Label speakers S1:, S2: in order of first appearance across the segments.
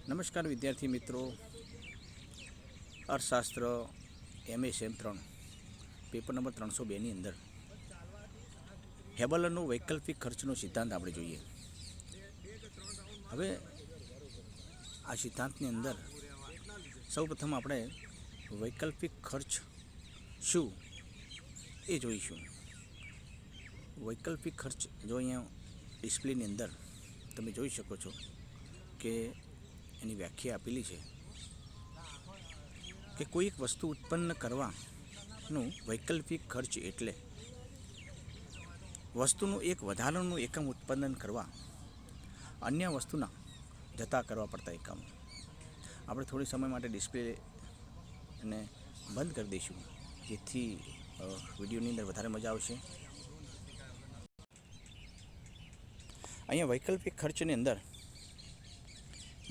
S1: નમસ્કાર વિદ્યાર્થી મિત્રો, અર્થશાસ્ત્ર MA-3 પેપર નંબર 302ની અંદર હેબલરનો વૈકલ્પિક ખર્ચનો સિદ્ધાંત આપણે જોઈએ. હવે આ સિદ્ધાંતની અંદર સૌપ્રથમ આપણે વૈકલ્પિક ખર્ચ શું એ જોઈશું. વૈકલ્પિક ખર્ચ જો અહીંયા ડિસ્પ્લેની અંદર તમે જોઈ શકો છો કે એની વ્યાખ્યા આપેલી છે કે કોઈ એક વસ્તુ ઉત્પન્ન કરવાનું વૈકલ્પિક ખર્ચ એટલે વસ્તુનું એક વધારાનું એકમ ઉત્પાદન કરવા અન્ય વસ્તુના જતા કરવા પડતા એકમો. આપણે થોડી સમય માટે ડિસ્પ્લેને બંધ કરી દઈશું જેથી વિડીયોની અંદર વધારે મજા આવશે. અહીંયા વૈકલ્પિક ખર્ચની અંદર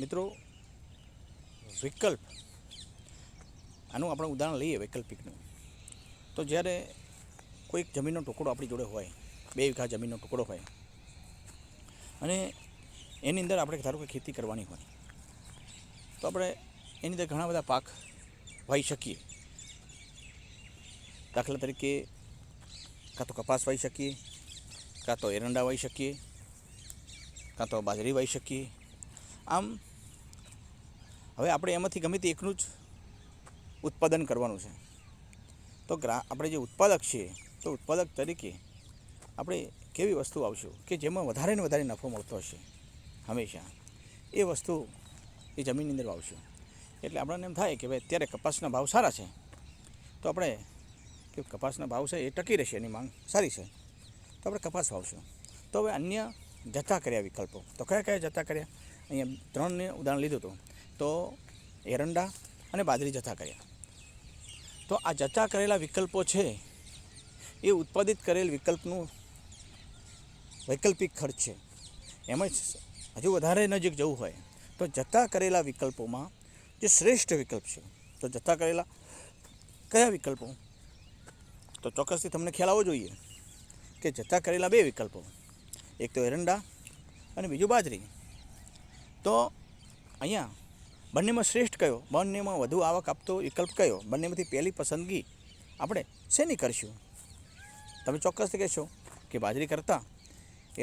S1: મિત્રો વિકલ્પ, આનું આપણે ઉદાહરણ લઈએ વૈકલ્પિકનું, તો જ્યારે કોઈક જમીનનો ટુકડો આપણી જોડે હોય, 2 વીઘા જમીનનો ટુકડો હોય અને એની અંદર આપણે ધારો કે ખેતી કરવાની હોય તો આપણે એની અંદર ઘણા બધા પાક વાવી શકીએ. દાખલા તરીકે કાં તો કપાસ વાવી શકીએ, કાં તો એરંડા વાવી શકીએ, કાં તો બાજરી વાવી શકીએ. આમ હવે આપણે એમાંથી ગમે તે એકનું જ ઉત્પાદન કરવાનું છે. તો આપણે જે ઉત્પાદક છીએ તો ઉત્પાદક તરીકે આપણે કેવી વસ્તુ આવશું કે જેમાં વધારે ને વધારે નફો મળતો હશે હંમેશા, એ વસ્તુ એ જમીનની અંદર વાવશું. એટલે આપણને એમ થાય કે ભાઈ અત્યારે કપાસના ભાવ સારા છે તો આપણે કે કપાસના ભાવ છે એ ટકી રહેશે, એની માંગ સારી છે તો આપણે કપાસ વાવશું. તો હવે અન્ય જતા કર્યા વિકલ્પો, તો કયા કયા જતા કર્યા? અહીંયા 3ને ઉદાહરણ લીધું હતું, તો એરંડા અને બાજરી જતા કર્યા. તો આ જતા કરેલા વિકલ્પો છે એ ઉત્પાદિત કરેલ વિકલ્પનું વૈકલ્પિક ખર્ચ છે. એમાં હજુ વધારે નજીક જવું હોય તો જતા કરેલા વિકલ્પોમાં જે શ્રેષ્ઠ વિકલ્પ છે, તો જતા કરેલા કયા વિકલ્પો? તો ચોક્કસથી તમને ખ્યાલ આવવો જોઈએ કે જતા કરેલા 2 વિકલ્પો, એક તો એરંડા અને બીજું બાજરી. તો અહીંયા બંનેમાં શ્રેષ્ઠ કયો, બંનેમાં વધુ આવક આપતો વિકલ્પ કયો? બંનેમાંથી પહેલી પસંદગી આપણે શેની કરશું? તમે ચોક્કસથી કહેશો કે બાજરી કરતાં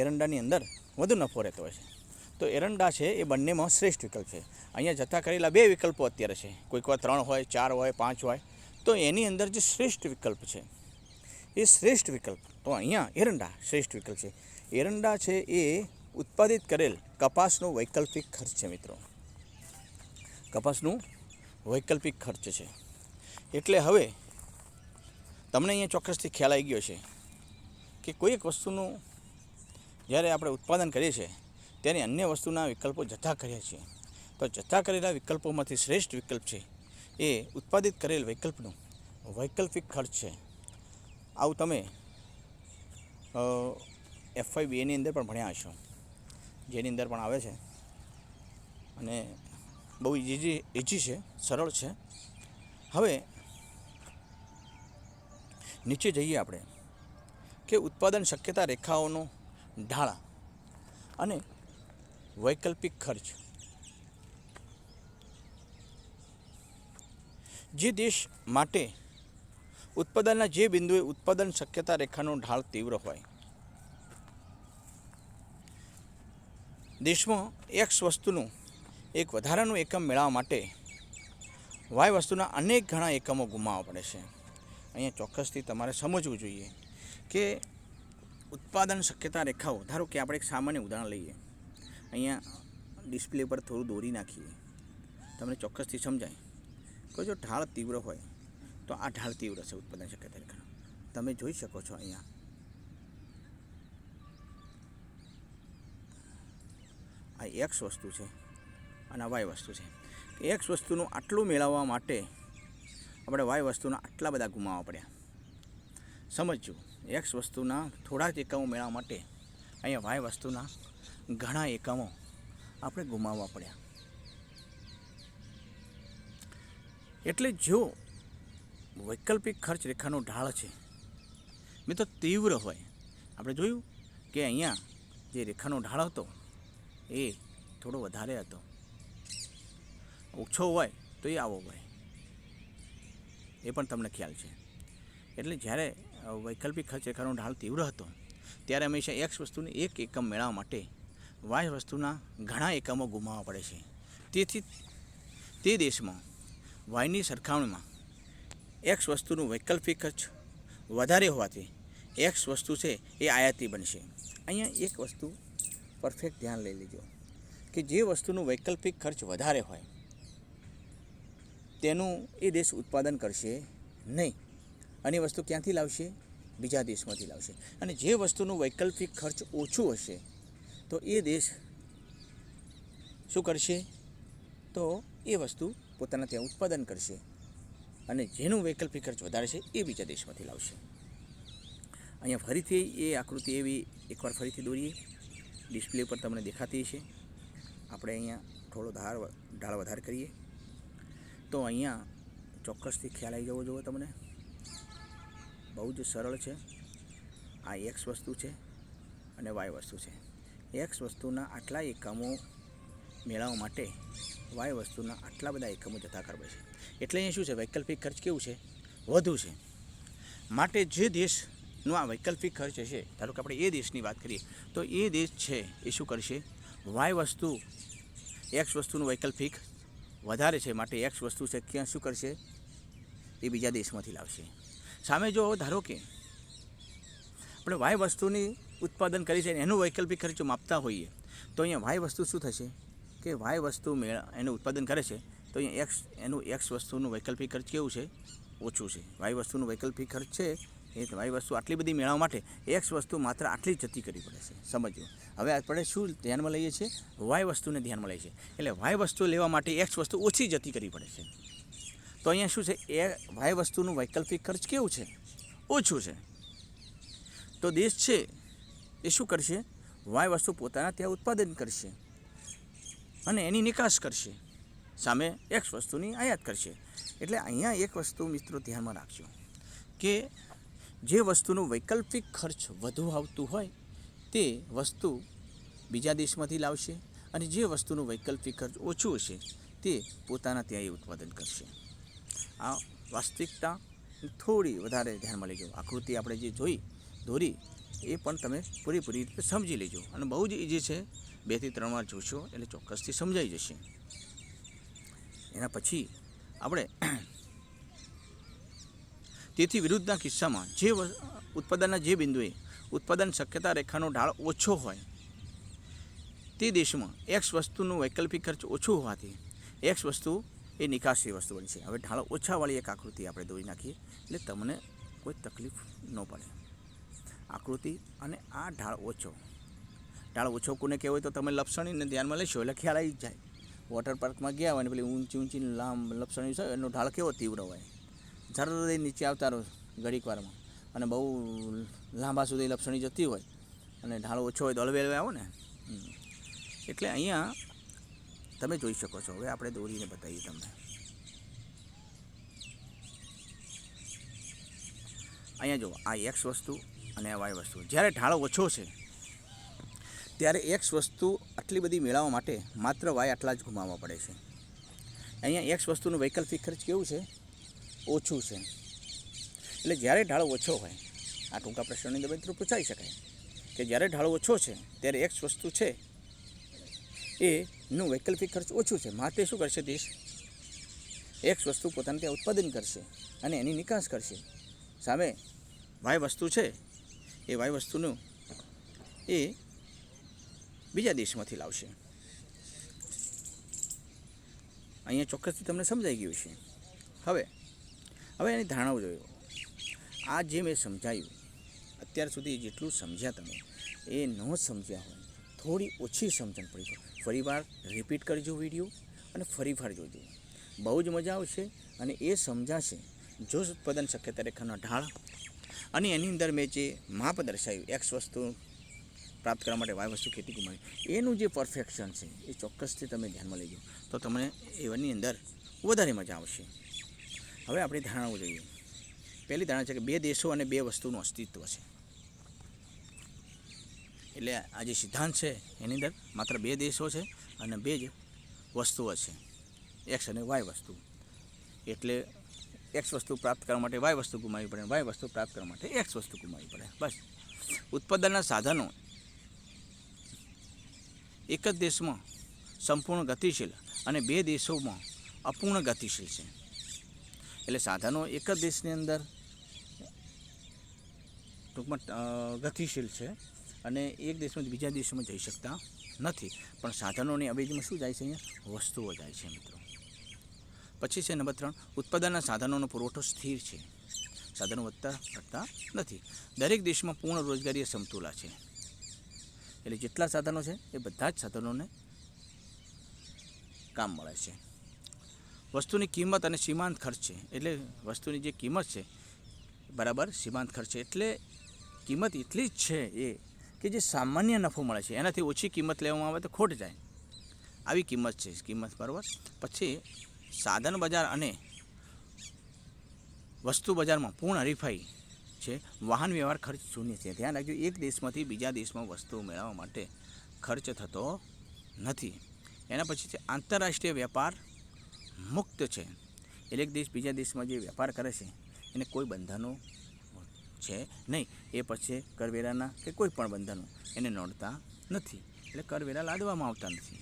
S1: એરંડાની અંદર વધુ નફો રહેતો હોય છે. તો એરંડા છે એ બંનેમાં શ્રેષ્ઠ વિકલ્પ છે. અહીંયા જતા કરેલા 2 વિકલ્પો અત્યારે છે, કોઈક વાર 3 હોય, 4 હોય, 5 હોય, તો એની અંદર જે શ્રેષ્ઠ વિકલ્પ છે એ શ્રેષ્ઠ વિકલ્પ, તો અહીંયા એરંડા શ્રેષ્ઠ વિકલ્પ છે. એરંડા છે એ ઉત્પાદિત કરેલ કપાસનો વૈકલ્પિક ખર્ચ છે મિત્રો, કપાસનું વૈકલ્પિક ખર્ચ છે. એટલે હવે તમને અહીંયા ચોક્કસથી ખ્યાલ આવી ગયો છે કે કોઈ એક વસ્તુનું જ્યારે આપણે ઉત્પાદન કરીએ છીએ ત્યારે અન્ય વસ્તુના વિકલ્પો જતા કર્યા છીએ. તો જતા કરેલા વિકલ્પોમાંથી શ્રેષ્ઠ વિકલ્પ છે એ ઉત્પાદિત કરેલ વિકલ્પનું વૈકલ્પિક ખર્ચ છે. આવું તમે FIBAની અંદર પણ ભણ્યા હશો, જેની અંદર પણ આવે છે અને બહુ ઇઝી છે, સરળ છે. હવે નીચે જઈએ આપણે કે ઉત્પાદન શક્યતા રેખાઓનો ઢાળ અને વૈકલ્પિક ખર્ચ. જે દેશ માટે ઉત્પાદનના જે બિંદુએ ઉત્પાદન શક્યતા રેખાનો ઢાળ તીવ્ર હોય, દેશમાં X વસ્તુનું એક વધારાનું એકમ મેળવવા માટે Y વસ્તુના અનેક ઘણા એકમો ગુમાવવા પડે છે. અહીંયા ચોક્કસથી તમારે સમજવું જોઈએ કે ઉત્પાદન શક્યતા રેખાઓ, ધારો કે આપણે એક સામાન્ય ઉદાહરણ લઈએ, અહીંયા ડિસ્પ્લે પર થોડું દોરી નાખીએ, તમને ચોક્કસથી સમજાય કે જો ઢાળ તીવ્ર હોય તો આ ઢાળ તીવ્ર છે ઉત્પાદન શક્યતા રેખાનો. તમે જોઈ શકો છો અહીંયા આ X વસ્તુ છે અને આ Y વસ્તુ છે. X વસ્તુનું આટલું મેળવવા માટે આપણે Y વસ્તુના આટલા બધા ગુમાવવા પડ્યા. સમજજો, X વસ્તુના થોડા જ એકમો મેળવવા માટે અહીંયા Y વસ્તુના ઘણા એકમો આપણે ગુમાવવા પડ્યા. એટલે જો વૈકલ્પિક ખર્ચ રેખાનો ઢાળ છે મિત્રો તીવ્ર હોય, આપણે જોયું કે અહીંયા જે રેખાનો ઢાળ હતો એ થોડો વધારે હતો ઓછો હોય તો એ આવો હોય, એ પણ તમને ખ્યાલ છે. એટલે જ્યારે વૈકલ્પિક ખર્ચ રેખાનો ઢાળ તીવ્ર હતો ત્યારે હંમેશા એક્સ વસ્તુને એક એકમ મેળવવા માટે વાય વસ્તુના ઘણા એકમો ગુમાવવા પડે છે. તેથી તે દેશમાં વાયની સરખામણીમાં એક્સ વસ્તુનું વૈકલ્પિક ખર્ચ વધારે હોવાથી એક્સ વસ્તુ છે એ આયાતી બનશે. અહીંયા એક વસ્તુ પરફેક્ટ ધ્યાન લઈ લેજો કે જે વસ્તુનું વૈકલ્પિક ખર્ચ વધારે હોય તેનું એ દેશ ઉત્પાદન કરશે નહીં, અને એ વસ્તુ ક્યાંથી લાવશે? બીજા દેશમાંથી લાવશે. અને જે વસ્તુનું વૈકલ્પિક ખર્ચ ઓછું હશે તો એ દેશ શું કરશે? તો એ વસ્તુ પોતાના ત્યાં ઉત્પાદન કરશે, અને જેનું વૈકલ્પિક ખર્ચ વધારે છે એ બીજા દેશમાંથી લાવશે. અહીંયા ફરીથી એ આકૃતિ એવી એકવાર ફરીથી દોરીએ, ડિસ્પ્લે પર તમને દેખાતી છે. આપણે અહીંયા થોડો ઢાળ વધારે કરીએ તો અહીંયા ચોક્કસથી ખ્યાલ આવી જવો જોઈએ તમને. બહુ જ સરળ છે. આ એક્સ વસ્તુ છે અને વાય વસ્તુ છે. એક્સ વસ્તુના આટલા એકમો મેળવવા માટે વાય વસ્તુના આટલા બધા એકમો જતા કરવે છે. એટલે અહીંયા શું છે? વૈકલ્પિક ખર્ચ કેવું છે? વધુ છે. માટે જે દેશનો આ વૈકલ્પિક ખર્ચ હશે, ધારો કે આપણે એ દેશની વાત કરીએ તો એ દેશ છે એ શું કરશે? વાય વસ્તુ એક્સ વસ્તુનું વૈકલ્પિક વધારે છે, માટે એક્સ વસ્તુ છે ક્યાં શું કરશે? એ બીજા દેશમાંથી લાવશે. સામે જો ધારો કે આપણે વાય વસ્તુની ઉત્પાદન કરી છે એનું વૈકલ્પિક ખર્ચ માપતા હોઈએ તો અહીંયા વાય વસ્તુ શું થશે કે વાય વસ્તુ એનું ઉત્પાદન કરે છે તો અહીંયા એનું એક્સ વસ્તુનું વૈકલ્પિક ખર્ચ કેવું છે? ઓછું છે. વાય વસ્તુનું વૈકલ્પિક ખર્ચ છે એ વાય વસ્તુ આટલી બધી મેળવવા માટે એક્સ વસ્તુ માત્ર આટલી જ જતી કરવી પડે છે. સમજો. હવે આપણે શું ધ્યાનમાં લઈએ છીએ? વાય વસ્તુને ધ્યાનમાં લઈએ છીએ. એટલે વાય વસ્તુ લેવા માટે એક્સ વસ્તુ ઓછી જતી કરવી પડે છે. તો અહીંયા શું છે? એ વાય વસ્તુનું વૈકલ્પિક ખર્ચ કેવું છે? ઓછું છે. તો દેશ છે એ શું કરશે? વાય વસ્તુ પોતાના ત્યાં ઉત્પાદન કરશે અને એની નિકાસ કરશે, સામે એક્સ વસ્તુની આયાત કરશે. એટલે અહીંયા એક વસ્તુ મિત્રો ધ્યાનમાં રાખજો કે જે વસ્તુનું વૈકલ્પિક ખર્ચ વધુ આવતું હોય તે વસ્તુ બીજા દેશમાંથી લાવશે, અને જે વસ્તુનું વૈકલ્પિક ખર્ચ ઓછું હશે તે પોતાના ત્યાં એ ઉત્પાદન કરશે. આ વાસ્તવિકતા થોડી વધારે ધ્યાનમાં લેજો. આકૃતિ આપણે જે દોરી એ પણ તમે પૂરેપૂરી રીતે સમજી લેજો, અને બહુ જ ઇઝી છે. 2 થી 3 વાર જોશો એટલે ચોક્કસથી સમજાઈ જશે. એના પછી આપણે તેથી વિરુદ્ધના કિસ્સામાં જે ઉત્પાદનના જે બિંદુએ ઉત્પાદન શક્યતા રેખાનો ઢાળ ઓછો હોય તે દેશમાં એક્સ વસ્તુનું વૈકલ્પિક ખર્ચ ઓછું હોવાથી એક્સ વસ્તુ એ નિકાસી વસ્તુ બનશે. હવે ઢાળ ઓછાવાળી એક આકૃતિ આપણે દોરી નાખીએ એટલે તમને કોઈ તકલીફ ન પડે. આકૃતિ અને આ ઢાળ ઓછો કોને કહેવાય તો તમે લપસણીને ધ્યાનમાં લેશો એટલે ખ્યાલ આવી જ જાય. વોટર પાર્કમાં ગયા હોય ને પેલી ઊંચી લપસણી છે એનો ઢાળ કેવો તીવ્ર હોય, જરા નીચે આવતા રહો ઘડીક વારમાં, અને બહુ લાંબા સુધી લપસણી જતી હોય અને ઢાળ ઓછો હોય તો હળવે આવો ને. એટલે અહીંયા તમે જોઈ શકો છો. હવે આપણે દોરીને બતાવીએ તમને. અહીંયા જુઓ, આ એક્સ વસ્તુ અને આ વાય વસ્તુ. જ્યારે ઢાળ ઓછો છે ત્યારે એક્સ વસ્તુ આટલી બધી મેળવવા માટે માત્ર વાય આટલા જ ગુમાવવા પડે છે. અહીંયા એક્સ વસ્તુનું વૈકલ્પિક ખર્ચ કેવું છે? ઓછું છે. એટલે જ્યારે ઢાળ ઓછો હોય, આ ટૂંકા પ્રશ્નની અંદર મિત્રો પૂછાઈ શકાય કે જ્યારે ઢાળ ઓછો છે ત્યારે એક્સ વસ્તુ છે એનું વૈકલ્પિક ખર્ચ ઓછું છે, માટે શું કરશે દેશ? એક્સ વસ્તુ પોતાને ત્યાં ઉત્પાદન કરશે અને એની નિકાસ કરશે. સામે વાય વસ્તુ છે એ વાય વસ્તુનું એ બીજા દેશમાંથી લાવશે. અહીંયા ચોક્કસથી તમને સમજાઈ ગયું છે. હવે એની ધારણાઓ જોયો. આ જે મેં સમજાયું અત્યાર સુધી જેટલું સમજ્યા તમે એ ન સમજ્યા હોય, થોડી ઓછી સમજણ પડી તો ફરીવાર રિપીટ કરજો વિડીયો અને ફરીવાર જોજો. બહુ જ મજા આવશે અને એ સમજાશે જો ઉત્પાદન શક્યતા રેખાનો ઢાળ અને એની અંદર મેં જે માપ દર્શાવ્યું એક્સ વસ્તુ પ્રાપ્ત કરવા માટે વાય વસ્તુ કેટલી ગુમાવી, એનું જે પરફેક્શન છે એ ચોક્કસથી તમે ધ્યાનમાં લેજો તો તમને એની અંદર વધારે મજા આવશે. હવે આપણી ધારણાઓ જોઈએ. પહેલી ધારણા છે કે 2 દેશો અને 2 વસ્તુનું અસ્તિત્વ છે. એટલે આ જે સિદ્ધાંત છે એની અંદર માત્ર 2 દેશો છે અને 2 જ વસ્તુઓ છે. એક્સ અને વાય વસ્તુ. એટલે એક્સ વસ્તુ પ્રાપ્ત કરવા માટે વાય વસ્તુ ગુમાવવી પડે, વાય વસ્તુ પ્રાપ્ત કરવા માટે એક્સ વસ્તુ ગુમાવવી પડે. બસ. ઉત્પાદનના સાધનો એક જ દેશમાં સંપૂર્ણ ગતિશીલ અને બે દેશોમાં અપૂર્ણ ગતિશીલ છે. એટલે સાધનો એક જ દેશની અંદર ટૂંકમાં ગતિશીલ છે અને એક દેશમાંથી બીજા દેશમાં જઈ શકતા નથી. પણ સાધનોની અવેજીમાં શું જાય છે? અહીંયા વસ્તુઓ જાય છે મિત્રો. પછી છે નંબર 3, ઉત્પાદનના સાધનોનો પુરવઠો સ્થિર છે. સાધનો વધતા ઘટતા નથી. દરેક દેશમાં પૂર્ણ રોજગારી સમતુલા છે. એટલે જેટલા સાધનો છે એ બધા જ સાધનોને કામ મળે છે. વસ્તુની કિંમત અને સીમાંત ખર્ચ છે. એટલે વસ્તુની જે કિંમત છે બરાબર સીમાંત ખર્ચ છે. એટલે કિંમત એટલી જ છે એ કે જે સામાન્ય નફો મળે છે એનાથી ઓછી કિંમત લેવામાં આવે તો ખોટ જાય, આવી કિંમત છે કિંમત બરાબર. પછી સાધન બજાર અને વસ્તુ બજારમાં પૂર્ણ હરીફાઈ છે. વાહન વ્યવહાર ખર્ચ શૂન્ય છે. ધ્યાન રાખજો, એક દેશમાંથી બીજા દેશમાં વસ્તુ મેળવવા માટે ખર્ચ થતો નથી. એના પછી છે આંતરરાષ્ટ્રીય વેપાર મુક્ત છે. એટલે એક દેશ બીજા દેશમાં જે વેપાર કરે છે એને કોઈ બંધનો છે નહીં. એ પછી કરવેરાના કે કોઈ પણ બંધનો એને નડતા નથી. એટલે કરવેરા લાદવામાં આવતા નથી.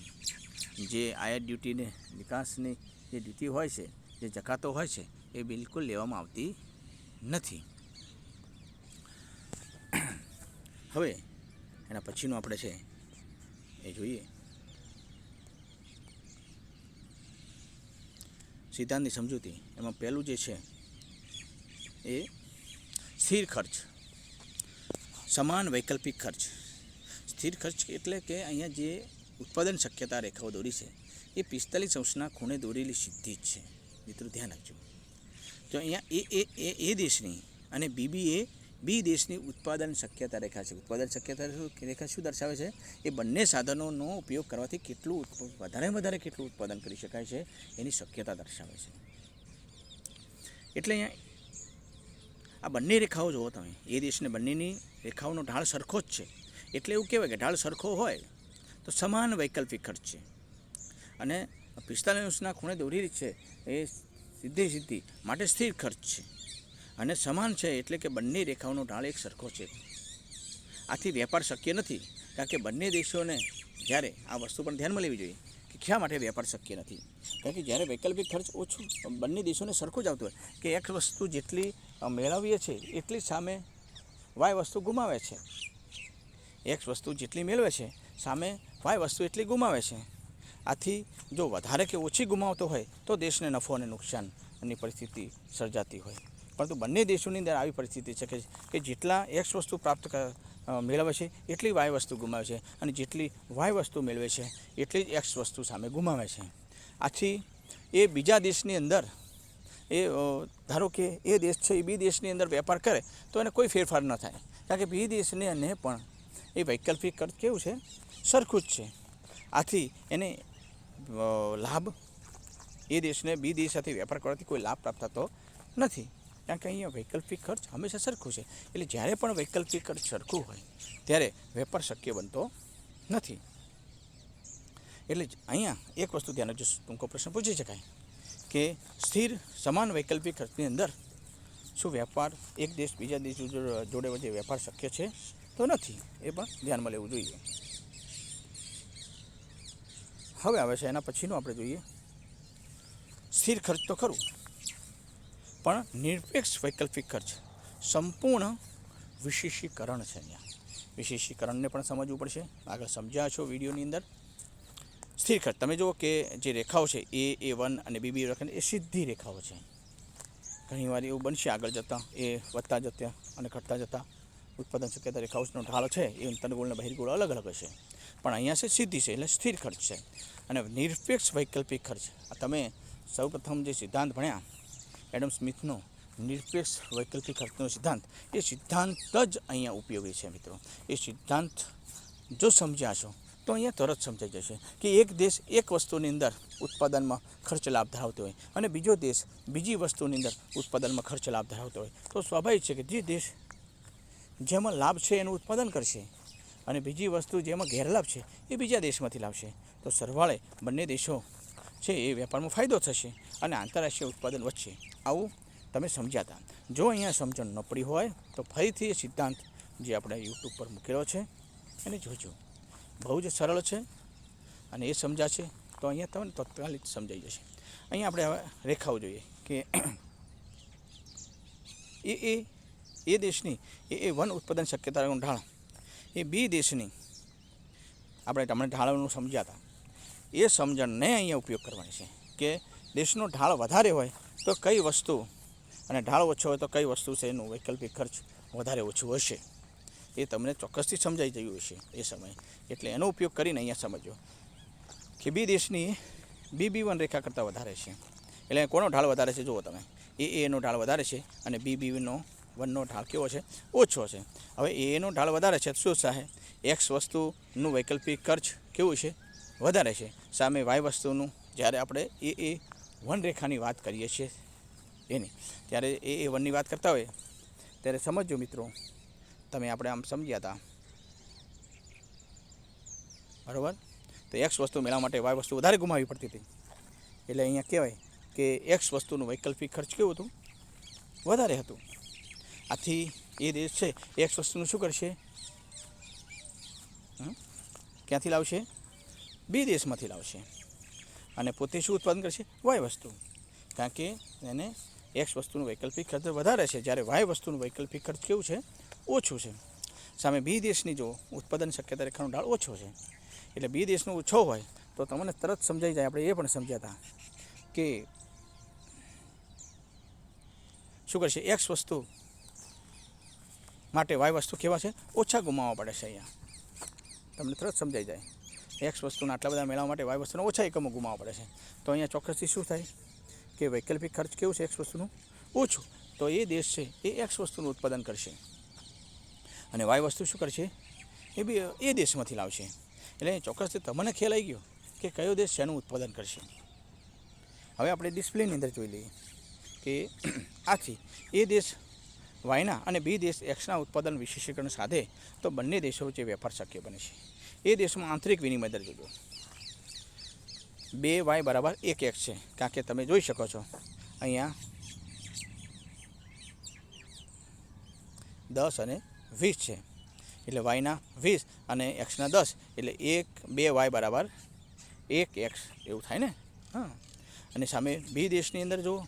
S1: જે આયાત ડ્યુટીને વિકાસની જે ડ્યુટી હોય છે, જે જકાતો હોય છે એ બિલકુલ લેવામાં આવતી નથી. હવે એના પછીનું આપણે છે એ જોઈએ. સિદ્ધાંતની સમજૂતી. એમાં પહેલું જે છે એ સ્થિર ખર્ચ, સમાન વૈકલ્પિક ખર્ચ. સ્થિર ખર્ચ એટલે કે અહીંયા જે ઉત્પાદન શક્યતા રેખાઓ દોરી છે એ 45 અંશના ખૂણે દોરેલી સીધી જ છે. મિત્રો ધ્યાન રાખજો. તો અહીંયા એ દેશની અને બી દેશની ઉત્પાદન શક્યતા રેખા છે. ઉત્પાદન શક્યતા રેખા શું દર્શાવે છે? એ બંને સાધનોનો ઉપયોગ કરવાથી કેટલું વધારે કેટલું ઉત્પાદન કરી શકાય છે એની શક્યતા દર્શાવે છે. એટલે અહીંયા આ બંને રેખાઓ જુઓ તમે, એ દેશને બંનેની રેખાઓનો ઢાળ સરખો જ છે. એટલે એવું કહેવાય કે ઢાળ સરખો હોય તો સમાન વૈકલ્પિક ખર્ચ છે. અને 45 અંશના ખૂણે દોરેલી છે એ સીધી માટે સ્થિર ખર્ચ છે. અને સમાન છે એટલે કે બંને રેખાઓનો ઢાળ એક સરખો છે. આથી વેપાર શક્ય નથી. કારણ કે બંને દેશોને જ્યારે આ વસ્તુ પણ ધ્યાનમાં લેવી જોઈએ કે શા માટે વેપાર શક્ય નથી. કારણ કે જ્યારે વૈકલ્પિક ખર્ચ ઓછું બંને દેશોને સરખું જ આવતું હોય કે એક વસ્તુ જેટલી મેળવીએ છે એટલી સામે વાય વસ્તુ ગુમાવે છે. એક વસ્તુ જેટલી મેળવે છે સામે વાય વસ્તુ એટલી ગુમાવે છે. આથી જો વધારે કે ઓછી ગુમાવતો હોય તો દેશને નફો અને નુકસાનની પરિસ્થિતિ સર્જાતી હોય. પરંતુ બંને દેશોની અંદર આવી પરિસ્થિતિ છે કે જેટલા એક્સ વસ્તુ પ્રાપ્ત મેળવે છે એટલી વાય વસ્તુ ગુમાવે છે અને જેટલી વાય વસ્તુ મેળવે છે એટલી જ એક્સ વસ્તુ સામે ગુમાવે છે. આથી એ બીજા દેશની અંદર એ ધારો કે એ દેશ છે એ બી દેશની અંદર વેપાર કરે તો એને કોઈ ફેરફાર ન થાય. કારણ કે બી દેશને અને પણ એ વૈકલ્પિક ખર્ચ કેવું છે? સરખું જ છે. આથી એને લાભ એ દેશને બી દેશ સાથે વેપાર કરવાથી કોઈ લાભ પ્રાપ્ત થતો નથી. કારણ કે અહીંયા વૈકલ્પિક ખર્ચ હંમેશા સરખું છે. એટલે જ્યારે પણ વૈકલ્પિક ખર્ચ સરખું હોય ત્યારે વેપાર શક્ય બનતો નથી. એટલે અહીંયા એક વસ્તુ ધ્યાન રાખજો, ટૂંકો પ્રશ્ન પૂછી શકાય કે સ્થિર સમાન વૈકલ્પિક ખર્ચની અંદર શું વેપાર એક દેશ બીજા દેશ જોડે વચ્ચે વેપાર શક્ય છે? તો નથી. એ પણ ધ્યાનમાં લેવું જોઈએ. હવે આવે છે એના પછીનું આપણે જોઈએ સ્થિર ખર્ચ તો ખરું પણ નિરપેક્ષ વૈકલ્પિક ખર્ચ સંપૂર્ણ વિશેષીકરણ છે. અહીંયા વિશેષીકરણને પણ સમજવું પડશે. આગળ સમજ્યા છો વિડીયોની અંદર. સ્થિર ખર્ચ તમે જુઓ કે જે રેખાઓ છે A1 અને B રેખા એ સીધી રેખાઓ છે. ઘણીવાર એવું બનશે આગળ જતાં એ વધતા જતા અને ઘટતા જતાં ઉત્પાદન શક્યતા રેખાઓનો ઢાળ છે એ અંતર્ગોળ અને બહિર્ગોળ અલગ અલગ હશે. પણ અહીંયા છે સીધી છે એટલે સ્થિર ખર્ચ છે. અને નિરપેક્ષ વૈકલ્પિક ખર્ચ તમે સૌપ્રથમ જે સિદ્ધાંત ભણ્યા એડમ સ્મિથનો નિરપેક્ષ વૈકલ્પિક ખર્ચનો સિદ્ધાંત, એ સિદ્ધાંત જ અહીંયા ઉપયોગી છે મિત્રો. એ સિદ્ધાંત જો સમજ્યા છો તો અહીંયા તરત સમજાઈ જશે કે એક દેશ એક વસ્તુની અંદર ઉત્પાદનમાં ખર્ચ લાભ ધરાવતો હોય અને બીજો દેશ બીજી વસ્તુની અંદર ઉત્પાદનમાં ખર્ચ લાભ ધરાવતો હોય તો સ્વાભાવિક છે કે જે દેશ જેમાં લાભ છે એનું ઉત્પાદન કરશે અને બીજી વસ્તુ જેમાં ગેરલાભ છે એ બીજા દેશમાંથી લાવશે. તો સરવાળે બંને દેશો છે એ વેપારમાં ફાયદો થશે અને આંતરરાષ્ટ્રીય ઉત્પાદન વધશે. આવું તમે સમજ્યા હતા. જો અહીંયા સમજણ ન પડી હોય તો ફરીથી એ સિદ્ધાંત જે આપણે યુટ્યુબ પર મૂકેલો છે એને જોજો. બહુ જ સરળ છે અને એ સમજાશે તો અહીંયા તમને તત્કાલિક સમજાઈ જશે. અહીંયા આપણે હવે રેખાઓ જોઈએ કે એ દેશની એ વન ઉત્પાદન શક્યતાનું ઢાળ એ બી દેશની આપણે તમને ઢાળનું સમજ્યા હતા એ સમજણને અહીંયા ઉપયોગ કરવાની છે કે દેશનો ઢાળ વધારે હોય તો કઈ વસ્તુ અને ઢાળ ઓછો હોય તો કઈ વસ્તુ છે એનું વૈકલ્પિક ખર્ચ વધારે ઓછું હશે એ તમને ચોક્કસથી સમજાઈ ગયું હશે એ સમયે. એટલે એનો ઉપયોગ કરીને અહીંયા સમજો કે બી દેશની BB1 રેખા કરતાં વધારે છે. એટલે કોનો ઢાળ વધારે છે જુઓ તમે. એનો ઢાળ વધારે છે અને BB1નો ઢાળ કેવો છે? ઓછો છે. હવે એનો ઢાળ વધારે છે શું થાય? X વસ્તુનું વૈકલ્પિક ખર્ચ કેવું છે? વધારે છે. સામે Y વસ્તુનું જ્યારે આપણે AA1 રેખાની વાત કરીએ છીએ એની ત્યારે AA1ની વાત કરતા હોય ત્યારે સમજો મિત્રો તમે આપણે આમ સમજ્યા હતા બરાબર. તો X વસ્તુ મેળવવા માટે Y વસ્તુ વધારે ગુમાવવી પડતી હતી. એટલે અહીંયા કહેવાય કે X વસ્તુનું વૈકલ્પિક ખર્ચ કેવું હતું? વધારે હતું. આથી એ દેશ છે X વસ્તુનું શું કરશે? ક્યાંથી લાવશે? બી દેશમાંથી લાવશે અને પોતે શું ઉત્પાદન કરશે? Y વસ્તુ. કારણ કે એને X વસ્તુનું વૈકલ્પિક ખર્ચ વધારે છે જ્યારે Y વસ્તુનું વૈકલ્પિક ખર્ચ કેવું છે? ઓછું છે. સામે બી દેશની જો ઉત્પાદન શક્યતા રેખાનો ઢાળ ઓછો છે એટલે બી દેશનો ઓછો હોય તો તમને તરત સમજાઈ જાય. આપણે એ પણ સમજ્યા હતા કે શું કરશે? X વસ્તુ માટે Y વસ્તુ કેવા છે? ઓછા ગુમાવવા પડે છે. અહીંયા તમને તરત સમજાઈ જાય. X વસ્તુના આટલા બધા મેળવવા માટે Y વસ્તુના ઓછા એકમો ગુમાવવા પડે છે. તો અહીંયા ચોક્કસથી શું થાય કે વૈકલ્પિક ખર્ચ કેવું છે? X વસ્તુનું ઓછું. તો એ દેશ છે એ X વસ્તુનું ઉત્પાદન કરશે અને Y વસ્તુ શું કરશે? એ બી એ દેશમાંથી લાવશે. એટલે ચોક્કસથી તમને ખ્યાલ આવી ગયો કે કયો દેશ શેનું ઉત્પાદન કરશે. હવે આપણે ડિસ્પ્લેની અંદર જોઈ લઈએ કે આથી એ દેશ વાયના અને બી દેશ Xના ઉત્પાદન વિશેષીકરણ સાધે તો બંને દેશો વચ્ચે વેપાર શક્ય બને છે. એ દેશમાં આંતરિક વિનિમય દર જોજો 2y બરાબર 1x છે. કારણ કે તમે જોઈ શકો છો અહીંયા 10 અને 20 છે. એટલે વાયના 20 અને Xના 10 એટલે 2y બરાબર 1x એવું થાય ને. હા. અને સામે બી દેશની અંદર જુઓ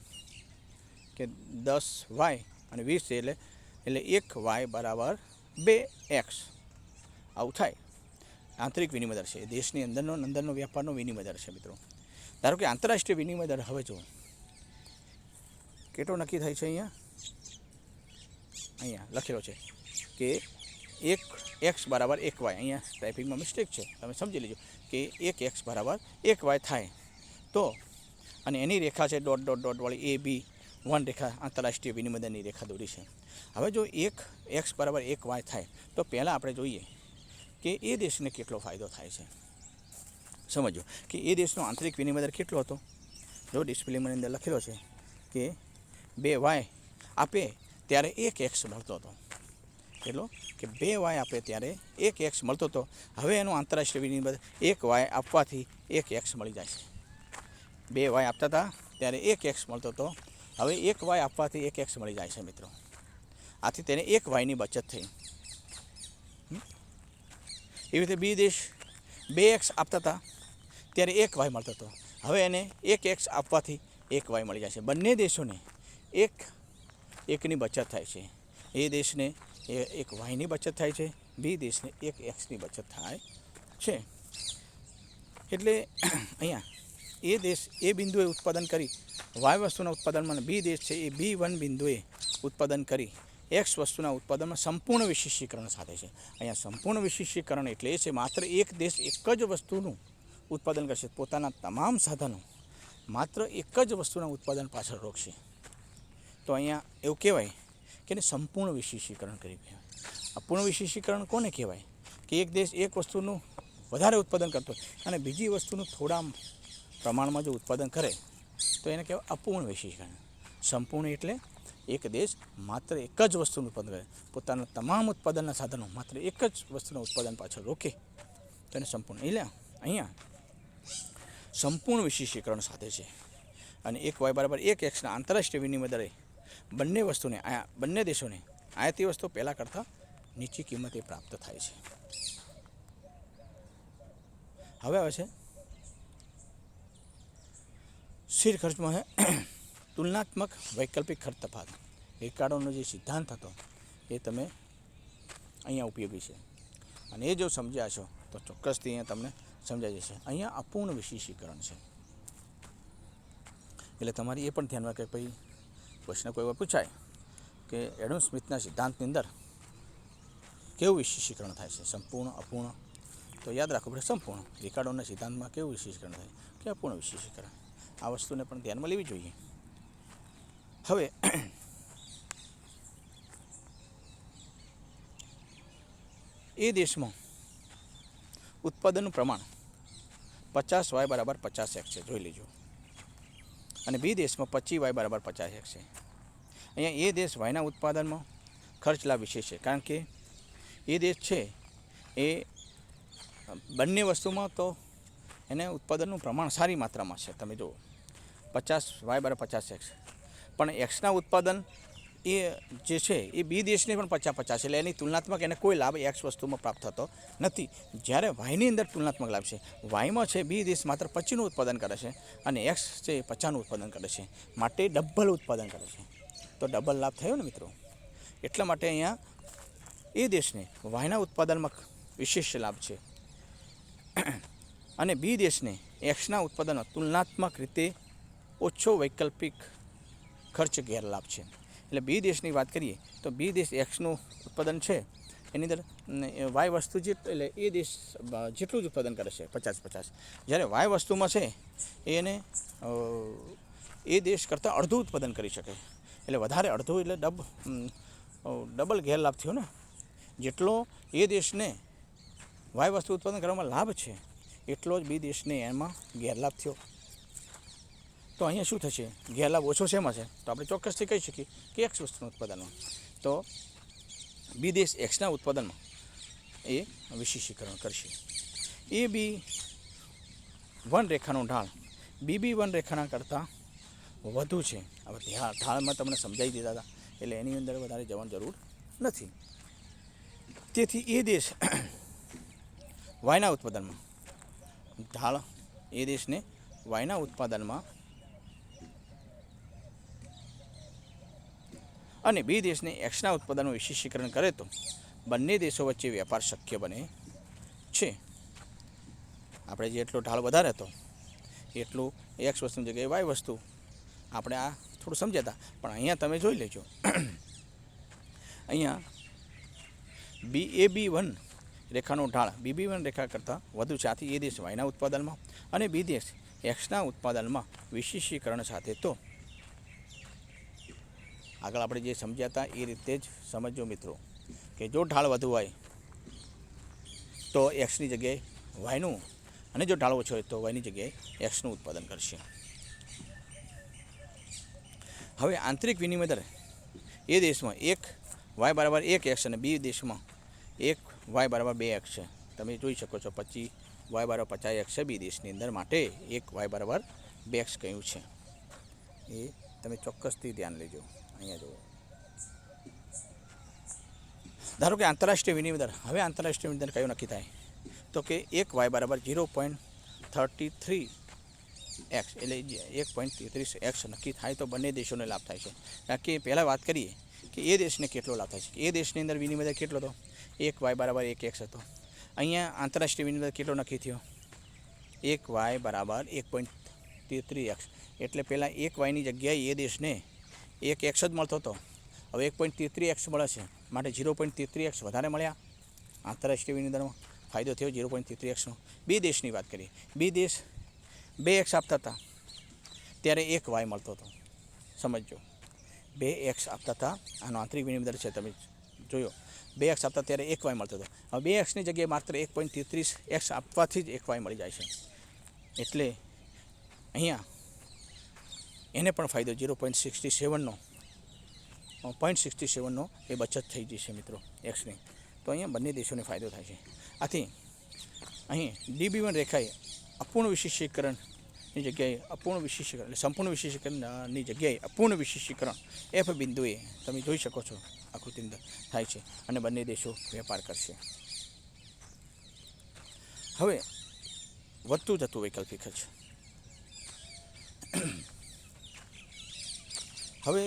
S1: કે 10y અને 20 છે એટલે 1y બરાબર 2x આવું થાય. આંતરિક વિનિમય દર છે. દેશની અંદરનો વ્યાપારનો વિનિમય દર છે મિત્રો. ધારો કે આંતરરાષ્ટ્રીય વિનિમય દર હવે જુઓ કેટલો નક્કી થાય છે. અહીંયા લખેલો છે કે 1x બરાબર 1y. અહીંયા ટાઈપિંગમાં મિસ્ટેક છે, તમે સમજી લેજો કે 1x બરાબર 1y થાય તો અને એની રેખા છે ડોટ ડોટ ડોટ વાળી AB1 રેખા આંતરરાષ્ટ્રીય વિનિમય દરની રેખા દોરી છે. હવે જો 1x બરાબર 1y થાય તો પહેલાં આપણે જોઈએ કે એ દેશને કેટલો ફાયદો થાય છે. સમજો કે એ દેશનો આંતરિક વિનિમય દર કેટલો હતો. જો ડિસ્પ્લેની અંદર લખેલો છે કે 2y આપે ત્યારે 1x મળતો હતો. કેટલો? કે 2y આપે ત્યારે 1x મળતો હતો. હવે એનો આંતરરાષ્ટ્રીય વિનિમય 1y આપવાથી 1x મળી જાય છે. 2y આપતા હતા ત્યારે 1x મળતો હતો. હવે 1y આપવાથી 1x મળી જાય છે મિત્રો. આથી તેને 1yની બચત થઈ. એવી રીતે બી દેશ 2x આપતા હતા ત્યારે 1y મળતો હતો. હવે એને 1x આપવાથી 1y મળી જાય છે. બંને દેશોને એકની બચત થાય છે. એ દેશને 1yની બચત થાય છે, બી દેશને 1xની બચત થાય છે. એટલે અહીંયા એ દેશ એ બિંદુએ ઉત્પાદન કરી Y વસ્તુના ઉત્પાદનમાં બી દેશ છે એ B1 બિંદુએ ઉત્પાદન કરી X વસ્તુના ઉત્પાદનમાં સંપૂર્ણ વિશેષીકરણ સાથે છે. અહીંયા સંપૂર્ણ વિશેષીકરણ એટલે એ છે માત્ર એક દેશ એક જ વસ્તુનું ઉત્પાદન કરશે. પોતાના તમામ સાધનો માત્ર એક જ વસ્તુના ઉત્પાદન પાછળ રોકશે. તો અહીંયા એવું કહેવાય કે એને સંપૂર્ણ વિશેષીકરણ કરી કહેવાય. આ પૂર્ણ વિશેષીકરણ કોને કહેવાય? કે એક દેશ એક વસ્તુનું વધારે ઉત્પાદન કરતો અને બીજી વસ્તુનું થોડા પ્રમાણમાં જો ઉત્પાદન કરે તો એને કહેવાય અપૂર્ણ વિશેષીકરણ. સંપૂર્ણ એટલે એક દેશ માત્ર એક જ વસ્તુનું ઉત્પાદન કરે, પોતાના તમામ ઉત્પાદનના સાધનો માત્ર એક જ વસ્તુના ઉત્પાદન પાછળ રોકે તો એને સંપૂર્ણ. એટલે અહીંયા સંપૂર્ણ વિશેષીકરણ સાધે છે અને એક વાય બરાબર એક એક્સના આંતરરાષ્ટ્રીય વિનિમય દરે બંને દેશોને આયાતી વસ્તુ પહેલાં કરતાં નીચી કિંમતે પ્રાપ્ત થાય છે. હવે આવે છે સ્થિર ખર્ચમાં તુલનાત્મક વૈકલ્પિક ખર્ચ તફાવત. રિકાર્ડોનો જે સિદ્ધાંત હતો એ તમે અહીંયા ઉપયોગી છે અને એ જો સમજ્યા છો તો ચોક્કસથી અહીંયા તમને સમજાઈ જશે. અહીંયા અપૂર્ણ વિશેષીકરણ છે એટલે તમારે એ પણ ધ્યાનમાં કે ભાઈ પ્રશ્ન કોઈ વાર પૂછાય કે એડમ સ્મિથના સિદ્ધાંતની અંદર કેવું વિશેષીકરણ થાય છે, સંપૂર્ણ અપૂર્ણ? તો યાદ રાખો પડે સંપૂર્ણ. રિકાર્ડોના સિદ્ધાંતમાં કેવું વિશેષીકરણ થાય કે અપૂર્ણ વિશેષીકરણ. આ વસ્તુને પણ ધ્યાનમાં લેવી જોઈએ. હવે એ દેશમાં ઉત્પાદનનું પ્રમાણ 50y બરાબર 50x છે, જોઈ લેજો. અને બી દેશમાં 25y બરાબર 50x છે. અહીંયા એ દેશ વાયના ઉત્પાદનમાં ખર્ચ લાભ વિશેષ છે, કારણ કે એ દેશ છે એ બંને વસ્તુમાં તો એને ઉત્પાદનનું પ્રમાણ સારી માત્રામાં છે. તમે જુઓ 50y બરાબર 50x, પણ એક્સના ઉત્પાદન એ જે છે એ બી દેશને પણ 50-50, એટલે એની તુલનાત્મક એને કોઈ લાભ એક્સ વસ્તુમાં પ્રાપ્ત થતો નથી. જ્યારે વાયની અંદર તુલનાત્મક લાભ છે. વાયમાં છે બી દેશ માત્ર 25નું ઉત્પાદન કરે છે અને એક્સ છે 50નું ઉત્પાદન કરે છે, માટે ડબલ ઉત્પાદન કરે છે. તો ડબલ લાભ થયો ને મિત્રો. એટલા માટે અહીંયા એ દેશને વાયના ઉત્પાદનમાં વિશેષ લાભ છે અને બી દેશને એક્સના ઉત્પાદનમાં તુલનાત્મક રીતે ઓછો વૈકલ્પિક ખર્ચ ગેરલાભ છે. એટલે બી દેશની વાત કરીએ તો બી દેશ એક્સનું ઉત્પાદન છે એની અંદર વાય વસ્તુ એટલે એ દેશ જેટલું જ ઉત્પાદન કરે છે 50-50, જ્યારે વાય વસ્તુમાં છે એને એ દેશ કરતાં અડધું ઉત્પાદન કરી શકે. એટલે વધારે અડધું એટલે ડબલ ગેરલાભ થયો ને. જેટલો એ દેશને વાય વસ્તુ ઉત્પાદન કરવામાં લાભ છે એટલો જ બી દેશને એમાં ગેરલાભ થયો. તો અહીંયા શું થશે? ગેરલાભ ઓછો શેમાં છે? તો આપણે ચોક્કસથી કહી શકીએ કે એક્સ વસ્તુના ઉત્પાદનમાં. તો બી દેશ એક્સના ઉત્પાદનમાં એ વિશેષીકરણ કરશે. એ બી વન રેખાનો ઢાળ BB1 રેખાના કરતાં વધુ છે. હવે ઢાળમાં તમને સમજાવી દીધા હતા એટલે એની અંદર વધારે જવાની જરૂર નથી. તેથી એ દેશ વાયના ઉત્પાદનમાં ઢાળ એ દેશને વાયના ઉત્પાદનમાં અને બી દેશને એક્સના ઉત્પાદનનું વિશેષીકરણ કરે તો બંને દેશો વચ્ચે વેપાર શક્ય બને છે. આપણે જેટલો ઢાળ વધારે હતો એટલું એક્સ વસ્તુની જગ્યાએ વાય વસ્તુ આપણે આ થોડું સમજ્યા હતા. પણ અહીંયા તમે જોઈ લેજો, અહીંયા BAB1 રેખાનો ઢાળ BB1 રેખા કરતાં વધુ છે. આથી એ દેશ વાયના ઉત્પાદનમાં અને બી દેશ એક્સના ઉત્પાદનમાં વિશેષીકરણ સાથે. તો આગળ આપણે જે સમજ્યા હતા એ રીતે જ સમજો મિત્રો કે જો ઢાળ વધુ હોય તો એક્સની જગ્યાએ વાયનું, અને જો ઢાળ ઓછો હોય તો વાયની જગ્યાએ એક્સનું ઉત્પાદન કરશે. હવે આંતરિક વિનિમય દર એ દેશમાં 1y બરાબર 1x અને બી દેશમાં 1y બરાબર 2x છે. તમે જોઈ શકો છો 25y બરાબર 50x છે બી દેશની અંદર, માટે 1y બરાબર 2x કહ્યું છે. એ તમે ચોક્કસથી ધ્યાન લેજો. અહીંયા જુઓ, ધારો કે આંતરરાષ્ટ્રીય વિનિમય દર. હવે આંતરરાષ્ટ્રીય વિનિમય દર કયો નક્કી થાય? તો કે 1y બરાબર 0.33x એટલે 1.33x નક્કી થાય તો બંને દેશોને લાભ થાય છે. કારણ કે પહેલાં વાત કરીએ કે એ દેશને કેટલો લાભ થાય છે. એ દેશની અંદર વિનિમય દર કેટલો હતો? 1y બરાબર 1x હતો. અહીંયા આંતરરાષ્ટ્રીય વિનિમય દર કેટલો નક્કી થયો? 1y બરાબર 1.33x. એટલે પહેલાં 1yની જગ્યાએ એ દેશને 1x જ મળતો હતો, હવે 1.33x મળે છે, માટે 0.33x વધારે મળ્યા. આંતરરાષ્ટ્રીય વિનિમય દરમાં ફાયદો થયો 0.33xનો. બી દેશની વાત કરીએ, બી દેશ 2x આપતા હતા ત્યારે 1y મળતો હતો. સમજો, 2x આપતા હતા, આનો આંતરિક વિનિમય દર છે તમે જોયો, 2x આપતા ત્યારે 1y મળતો હતો. હવે 2xની જગ્યાએ માત્ર 1.33x આપવાથી જ 1y મળી જાય છે. એટલે અહીંયા એને પણ ફાયદો 0.67નો એ બચત થઈ જશે મિત્રો એક્સની. તો અહીંયા બંને દેશોને ફાયદો થાય છે. આથી અહીં DB1 રેખાએ અપૂર્ણ વિશેષીકરણ ની જગ્યાએ અપૂર્ણ વિશેષીકરણ એટલે સંપૂર્ણ વિશેષીકરણની જગ્યાએ અપૂર્ણ વિશેષીકરણ એફ બિંદુએ તમે જોઈ શકો છો આકૃતિની અંદર થાય છે અને બંને દેશો વેપાર કરશે. હવે વધતું જતું વૈકલ્પિક ખર્ચ. હવે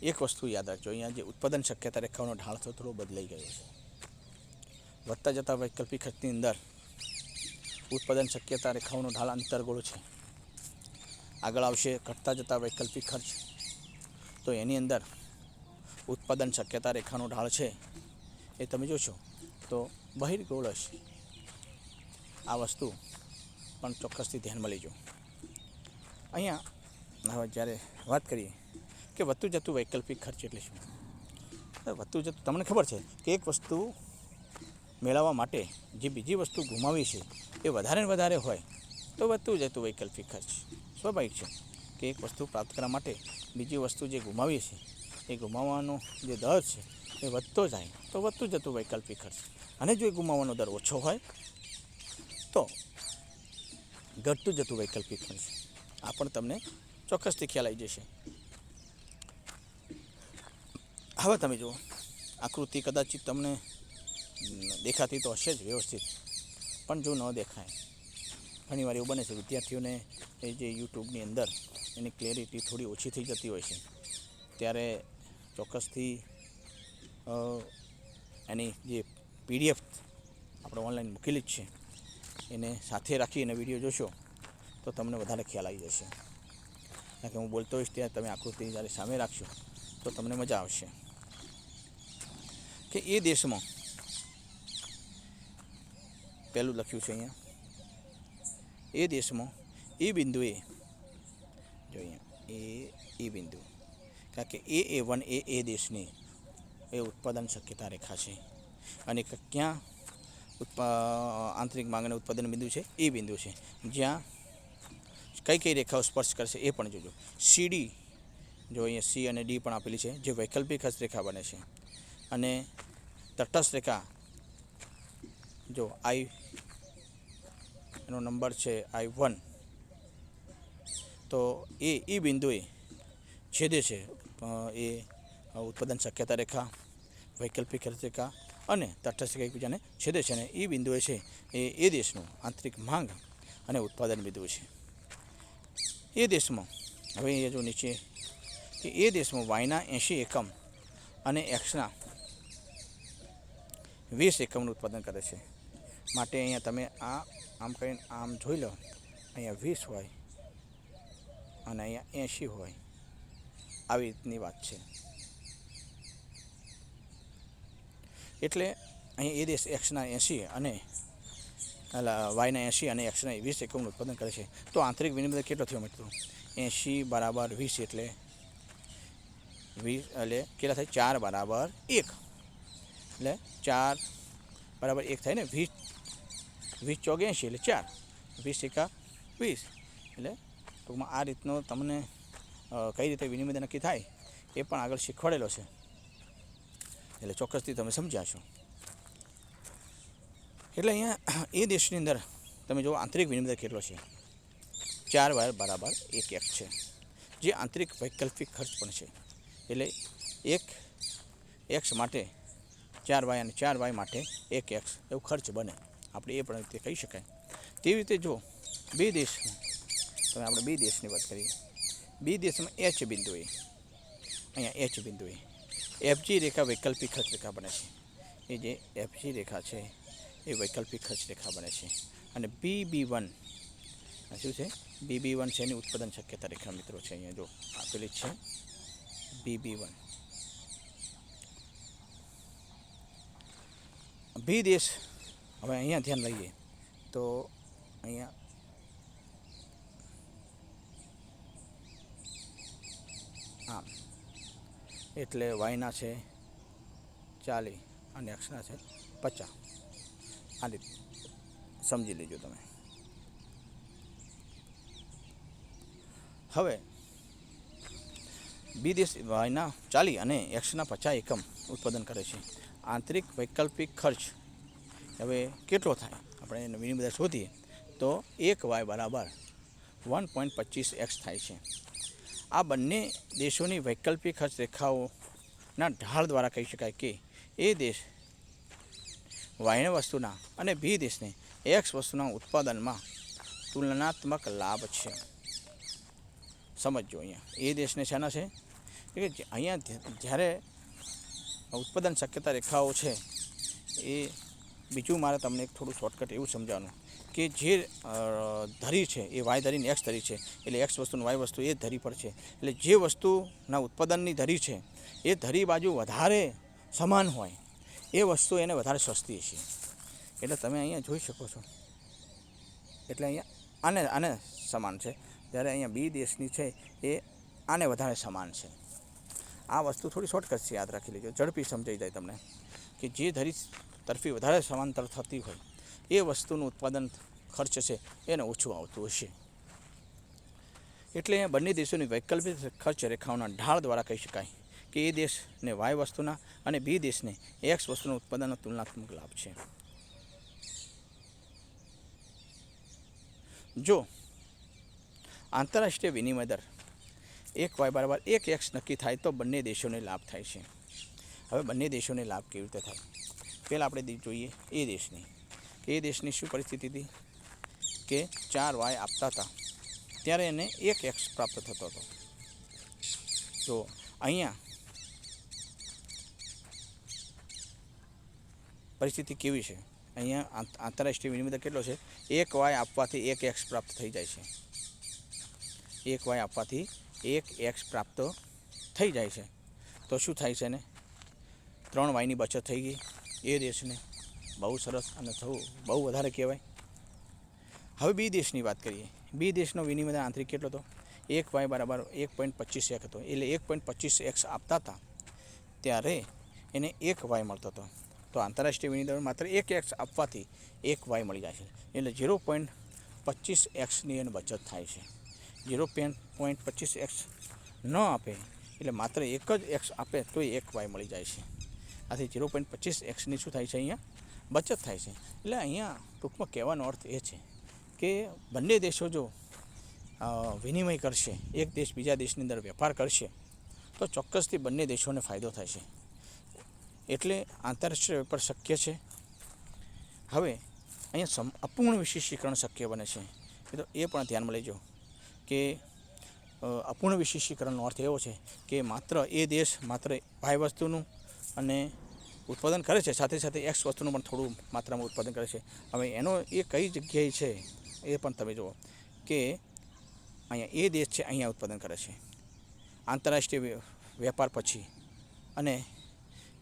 S1: એક વસ્તુ યાદ રાખજો, અહીંયા જે ઉત્પાદન શક્યતા રેખાઓનો ઢાળ થોડો બદલાઈ ગયો છે. વધતા જતા વૈકલ્પિક ખર્ચની અંદર ઉત્પાદન શક્યતા રેખાઓનો ઢાળ અંતર્ગોળ છે. આગળ આવશે ઘટતા જતા વૈકલ્પિક ખર્ચ, તો એની અંદર ઉત્પાદન શક્યતા રેખાનો ઢાળ છે એ તમે જોશો તો બહિર્ગોળ હશે. આ વસ્તુ પણ ચોક્કસથી ધ્યાનમાં લેજો. અહીંયા હવે જ્યારે વાત કરીએ કે વધતું જતું વૈકલ્પિક ખર્ચ એટલે શું? વધતું જતું તમને ખબર છે કે એક વસ્તુ મેળવવા માટે જે બીજી વસ્તુ ગુમાવી છે એ વધારે ને વધારે હોય તો વધતું જતું વૈકલ્પિક ખર્ચ. સ્વાભાવિક છે કે એક વસ્તુ પ્રાપ્ત કરવા માટે બીજી વસ્તુ જે ગુમાવી છે એ ગુમાવવાનો જે દર છે એ વધતો જાય તો વધતું જતું વૈકલ્પિક ખર્ચ. અને જો એ ગુમાવવાનો દર ઓછો હોય તો ઘટતું જતું વૈકલ્પિક ખર્ચ. આ પણ તમને ચોક્કસથી ખ્યાલ આવી જશે. હવે તમે જુઓ આકૃતિ કદાચિત તમને દેખાતી તો હશે જ વ્યવસ્થિત, પણ જો ન દેખાય ઘણી વાર એવું બને છે વિદ્યાર્થીઓને એ જે યુટ્યુબની અંદર એની ક્લેરિટી થોડી ઓછી થઈ જતી હોય છે, ત્યારે ચોક્કસથી એની જે PDF આપણે ઓનલાઈન મૂકેલી જ છે એને સાથે રાખી અને વિડીયો જોશો તો તમને વધારે ખ્યાલ આવી જશે. કારણ કે હું બોલતો હોઈશ ત્યાં તમે આકૃતિ જ્યારે સામે રાખશો તો તમને મજા આવશે. કે એ દેશમાં પહેલું લખ્યું છે અહીંયા, એ દેશમાં એ બિંદુએ જો અહીંયા એ બિંદુ, કારણ કે A1 એ દેશની એ ઉત્પાદન શક્યતા રેખા છે. અને ક્યાં આંતરિક માંગ અને ઉત્પાદન બિંદુ છે? એ બિંદુ છે જ્યાં કઈ કઈ રેખાઓ સ્પર્શ કરશે એ પણ જોજો. CD જો અહીંયા C અને D પણ આપેલી છે જે વૈકલ્પિક ખર્ચ રેખા બને છે. અને તટસ્થ રેખા જો એનો નંબર છે I1, તો એ બિંદુએ છેદે છે એ ઉત્પાદન શક્યતા રેખા, વૈકલ્પિક ખર્ચ રેખા અને તટસ્થ રેખા એકબીજાને છેદે છે. અને એ બિંદુએ છે એ દેશનું આંતરિક માંગ અને ઉત્પાદન બિંદુ છે. એ દેશમાં હવે એ જો નીચે કે એ દેશમાં વાયના 80 એકમ અને એક્સના 20 એકમનું ઉત્પાદન કરે છે. માટે અહીંયા તમે આમ કરીને આમ જોઈ લો, અહીંયા 20 હોય અને અહીંયા 80 હોય, આવી રીતની વાત છે. એટલે અહીંયા એ દેશ એક્સના 80 અને વાયના 80 અને એક્સના 20 એકમનું ઉત્પાદન કરે છે. તો આંતરિક વિનિમય કેટલો થયો મિત્રો? 80 બરાબર 20 એટલે 20 એટલે કેટલા થાય? 4 બરાબર 1 એટલે 4 બરાબર 1 થાય ને. 20 ચોક 80 એટલે 4, 20 એકા 20 એટલે ટૂંકમાં આ રીતનો તમને કઈ રીતે વિનિમય નક્કી થાય એ પણ આગળ શીખવાડેલો છે, એટલે ચોક્કસથી તમે સમજ્યા છો. એટલે અહીંયા એ દેશની અંદર તમે જો આંતરિક વિનિમય કેટલો છે? 4 બરાબર 1 છે, જે આંતરિક વૈકલ્પિક ખર્ચ પણ છે. એટલે 1x માટે 4y અને 4y માટે 1x એવું ખર્ચ બને. આપણે એ પણ રીતે કહી શકાય. તેવી રીતે જો બે દેશમાં તમે આપણે બે દેશની વાત કરીએ, બે દેશમાં H બિંદુએ અહીંયા H બિંદુએ FG રેખા વૈકલ્પિક ખર્ચ રેખા બને છે. એ જે FG રેખા છે એ વૈકલ્પિક ખર્ચ રેખા બને છે. અને BB1 શું છે? BB1 છે એની ઉત્પાદન શક્યતા રેખા મિત્રો છે. અહીંયા જો આપેલી જ છે BB1. બે દેશ હવે અહીંયા ધ્યાન લઈએ તો અહીંયા આમ એટલે વાયના છે 40 અને એક્સના છે 50. આ રીતે સમજી લેજો તમે. હવે બી દેશ વાયના 40 અને એક્સના 50 એકમ ઉત્પાદન કરે છે. આંતરિક વૈકલ્પિક ખર્ચ હવે કેટલો થાય? આપણે એને વિનિમય શોધીએ તો તો 1y બરાબર 1.25x થાય છે. આ બંને દેશોની વૈકલ્પિક ખર્ચ રેખાઓના ઢાળ દ્વારા કહી શકાય કે એ દેશ વાય વસ્તુના અને બી દેશને એક્સ વસ્તુના ઉત્પાદનમાં તુલનાત્મક લાભ છે. સમજો અહીંયા એ દેશને શાના છે કે અહીંયા જ્યારે ઉત્પાદન શક્યતા રેખાઓ છે એ બીજું મારે તમને એક થોડું શોર્ટકટ એવું સમજાવવાનું કે જે ધરી છે એ વાય ધરીને એક્સ ધરી છે એટલે એક્સ વસ્તુનું વાય વસ્તુ એ ધરી પર છે એટલે જે વસ્તુના ઉત્પાદનની ધરી છે એ ધરી બાજુ વધારે સમાન હોય એ વસ્તુ એને વધારે સસ્તી છે. એટલે તમે અહીંયા જોઈ શકો છો એટલે અહીંયા આને સમાન છે જ્યારે અહીંયા બી દેશની છે એ આને વધારે સમાન છે. આ વસ્તુ થોડી શોર્ટકટ છે, યાદ રાખી લેજો, ઝડપી સમજાઈ જાય તમને કે જે ધરી તરફી વધારે સમાંતર થતી હોય એ વસ્તુનું ઉત્પાદન ખર્ચ છે એને ઓછું આવતું હશે. એટલે બંને દેશોની વૈકલ્પિક ખર્ચ રેખાઓના ઢાળ દ્વારા કહી શકાય કે એ દેશને વાય વસ્તુના અને બી દેશને એક્સ વસ્તુના ઉત્પાદનનો તુલનાત્મક લાભ છે. જો આંતરરાષ્ટ્રીય વિનિમય દર 1y બરાબર 1x નક્કી થાય તો બંને દેશોને લાભ થાય છે. હવે બંને દેશોને લાભ કેવી રીતે થાય? પહેલાં આપણે જોઈએ એ દેશની કે એ દેશની શું પરિસ્થિતિ હતી કે 4y આપતા હતા ત્યારે એને 1x પ્રાપ્ત થતો હતો. તો અહીંયા પરિસ્થિતિ કેવી છે? અહીંયા આંતરરાષ્ટ્રીય વિનિમય દર કેટલો છે? 1y આપવાથી 1x પ્રાપ્ત થઈ જાય છે. 1y આપવાથી 1x પ્રાપ્ત થઈ જાય છે. તો શું થાય છે ને 3yની બચત થઈ ગઈ એ દેશને. બહુ સરસ અને બહુ વધારે કહેવાય. હવે બી દેશની વાત કરીએ. બી દેશનો વિનિમય દર આંતરિક કેટલો હતો? 1y બરાબર 1.25x હતો. એટલે 1.25x આપતા હતા ત્યારે એને 1y મળતો હતો. તો આંતરરાષ્ટ્રીય વિનિમય દર માત્ર 1x આપવાથી 1y મળી જાય છે. એટલે 0.25xની એને બચત થાય છે. 0.25x ન આપે એટલે માત્ર એક જ x આપે તો 1y મળી જાય છે. આથી 0.25xની શું થાય છે? અહીંયા બચત થાય છે. એટલે અહીંયા ટૂંકમાં કહેવાનો અર્થ એ છે કે બંને દેશો જો વિનિમય કરશે, એક દેશ બીજા દેશની અંદર વેપાર કરશે તો ચોક્કસથી બંને દેશોને ફાયદો થશે. એટલે આંતરરાષ્ટ્રીય વેપાર શક્ય છે. હવે અહીંયા અપૂર્ણ વિશેષીકરણ શક્ય બને છે. એ પણ ધ્યાનમાં લેજો કે અપૂર્ણ વિશેષીકરણનો અર્થ એવો છે કે માત્ર એ દેશ માત્ર વાય વસ્તુનું અને ઉત્પાદન કરે છે, સાથે સાથે એક્સ વસ્તુનું પણ થોડું માત્રામાં ઉત્પાદન કરે છે. હવે એનો એ કઈ જગ્યાએ છે એ પણ તમે જુઓ કે અહીંયા એ દેશ છે અહીંયા ઉત્પાદન કરે છે આંતરરાષ્ટ્રીય વેપાર પછી, અને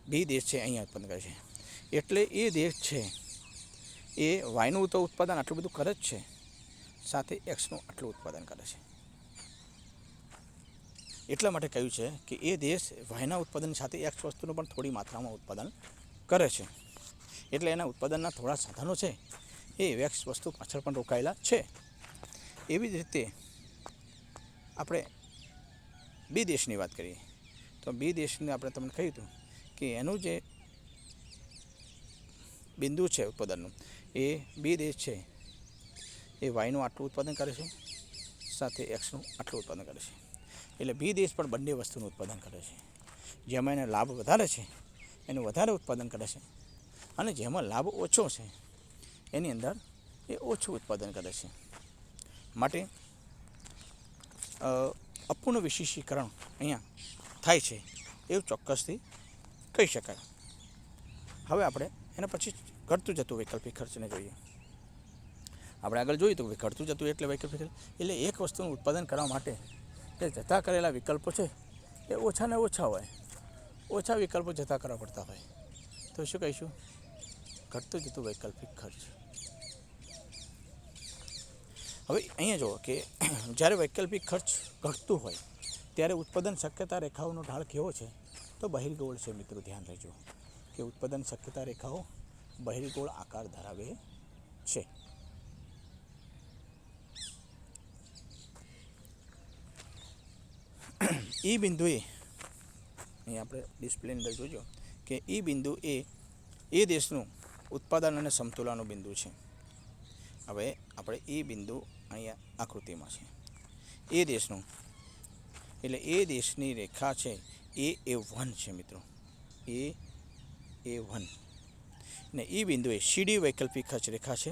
S1: બી દેશ છે અહીંયા ઉત્પાદન કરે છે. એટલે એ દેશ છે એ વાયનું તો ઉત્પાદન આટલું બધું કરે જ છે, સાથે એક્સનું આટલું ઉત્પાદન કરે છે. એટલા માટે કહ્યું છે કે એ દેશ વાયના ઉત્પાદન સાથે એક્સ વસ્તુનું પણ થોડી માત્રામાં ઉત્પાદન કરે છે. એટલે એના ઉત્પાદનના થોડા સાધનો છે એ એક્સ વસ્તુ પાછળ પણ રોકાયેલા છે. એવી જ રીતે આપણે બી દેશની વાત કરીએ તો બી દેશને આપણે તમને કહ્યું હતું કે એનું જે બિંદુ છે ઉત્પાદનનું, એ બી દેશ છે એ વાયનું આટલું ઉત્પાદન કરે છે, સાથે એક્સનું આટલું ઉત્પાદન કરે છે. એટલે બી દેશ પણ બંને વસ્તુનું ઉત્પાદન કરે છે. જેમાં એને લાભ વધારે છે એનું વધારે ઉત્પાદન કરે છે, અને જેમાં લાભ ઓછો છે એની અંદર એ ઓછું ઉત્પાદન કરે છે. માટે અપૂર્ણ વિશેષીકરણ અહીંયા થાય છે એવું ચોક્કસથી કહી શકાય. હવે આપણે એના પછી ઘટતું જતું વૈકલ્પિક ખર્ચને જોઈએ. આપણે આગળ જોયું તો ઘટતું જતું એટલે વૈકલ્પિક એટલે એક વસ્તુનું ઉત્પાદન કરવા માટે એ જતા કરેલા વિકલ્પો છે એ ઓછા ને ઓછા હોય, ઓછા વિકલ્પો જતા કરવા પડતા હોય. તો શું કહીશું? ઘટતું જતું વૈકલ્પિક ખર્ચ. હવે અહીંયા જુઓ કે જ્યારે વૈકલ્પિક ખર્ચ ઘટતું હોય ત્યારે ઉત્પાદન શક્યતા રેખાઓનો ઢાળ કેવો છે? તો બહિર્ગોળ છે. મિત્રો ધ્યાન રાખજો કે ઉત્પાદન શક્યતા રેખાઓ બહિર્ગોળ આકાર ધરાવે છે. એ બિંદુએ અહીં આપણે ડિસ્પ્લે અંદર જોજો કે એ બિંદુ એ દેશનું ઉત્પાદન અને સમતુલાનું બિંદુ છે. હવે આપણે એ બિંદુ અહીંયા આકૃતિમાં છે એ દેશનું, એટલે એ દેશની રેખા છે A1 છે મિત્રો, A1 ને એ બિંદુએ CD વૈકલ્પિક ખર્ચ રેખા છે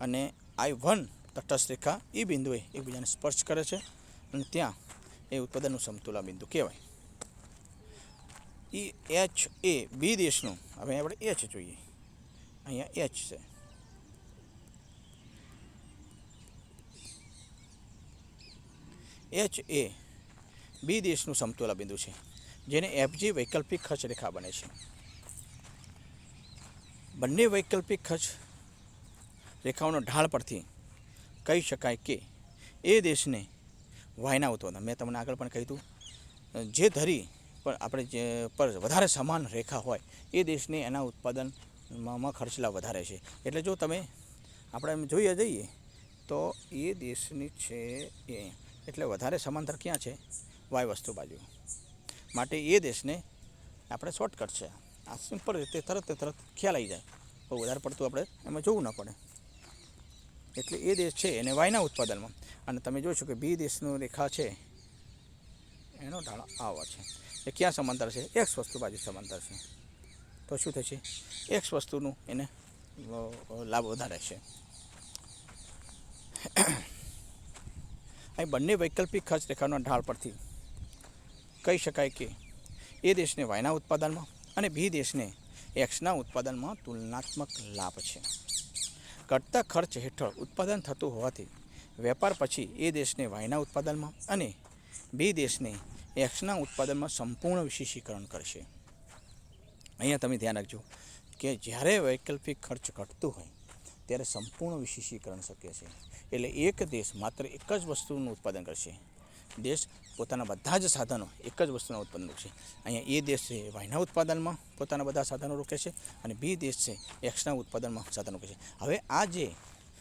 S1: અને I1 તટસ્થ રેખા એ બિંદુએ એકબીજાને સ્પર્શ કરે છે અને ત્યાં એ ઉત્પાદનનું સમતુલા બિંદુ કહેવાય. એ H એ બી દેશનું, હવે આપણે H જોઈએ, અહીંયા H છે, H એ બી દેશનું સમતુલા બિંદુ છે જેને FG વૈકલ્પિક ખર્ચ રેખા બને છે. બંને વૈકલ્પિક ખર્ચ રેખાઓનો ઢાળ પરથી કહી શકાય કે એ દેશને વાયના ઉત્પાદન, મેં તમને આગળ પણ કહ્યું હતું, જે ધરી પર આપણે જે પર વધારે સમાન રેખા હોય એ દેશને એના ઉત્પાદનમાં ખર્ચલા વધારે છે. એટલે જો તમે આપણે એમ જોઈએ જઈએ તો એ દેશની છે એ, એટલે વધારે સમાંતર ક્યાં છે? વાય વસ્તુ બાજુ. માટે એ દેશને આપણે શોર્ટકટ છે, આ સિમ્પલ રીતે તરત ખ્યાલ આવી જાય, બહુ વધારે પડતું આપણે એમાં જોવું ન પડે. એટલે એ દેશ છે એને વાયના ઉત્પાદનમાં, અને તમે જોશો કે બી દેશનું રેખા છે એનો ઢાળ આવો છે, એ ક્યાં સમાંતર છે? એક્સ વસ્તુ બાજુ સમાંતર છે. તો શું થશે? એક્સ વસ્તુનું એને લાભ વધારે છે. અહીં બંને વૈકલ્પિક ખર્ચ રેખાના ઢાળ પરથી કહી શકાય કે એ દેશને વાયના ઉત્પાદનમાં અને બી દેશને એક્સના ઉત્પાદનમાં તુલનાત્મક લાભ છે. ઘટતા ખર્ચ હેઠળ ઉત્પાદન થતું હોવાથી વેપાર પછી એ દેશને વાયના ઉત્પાદનમાં અને બી દેશને એક્સના ઉત્પાદનમાં સંપૂર્ણ વિશેષીકરણ કરશે. અહીંયા તમે ધ્યાન રાખજો કે જ્યારે વૈકલ્પિક ખર્ચ ઘટતું હોય ત્યારે સંપૂર્ણ વિશેષીકરણ શક્ય છે. એટલે એક દેશ માત્ર એક જ વસ્તુનું ઉત્પાદન કરશે. દેશ પોતાના બધા જ સાધનો એક જ વસ્તુના ઉત્પાદન રોકશે. અહીંયા એ દેશ છે વાયના ઉત્પાદનમાં પોતાના બધા સાધનો રોકે છે અને બી દેશ છે એક્સના ઉત્પાદનમાં સાધનો રોકે છે. હવે આ જે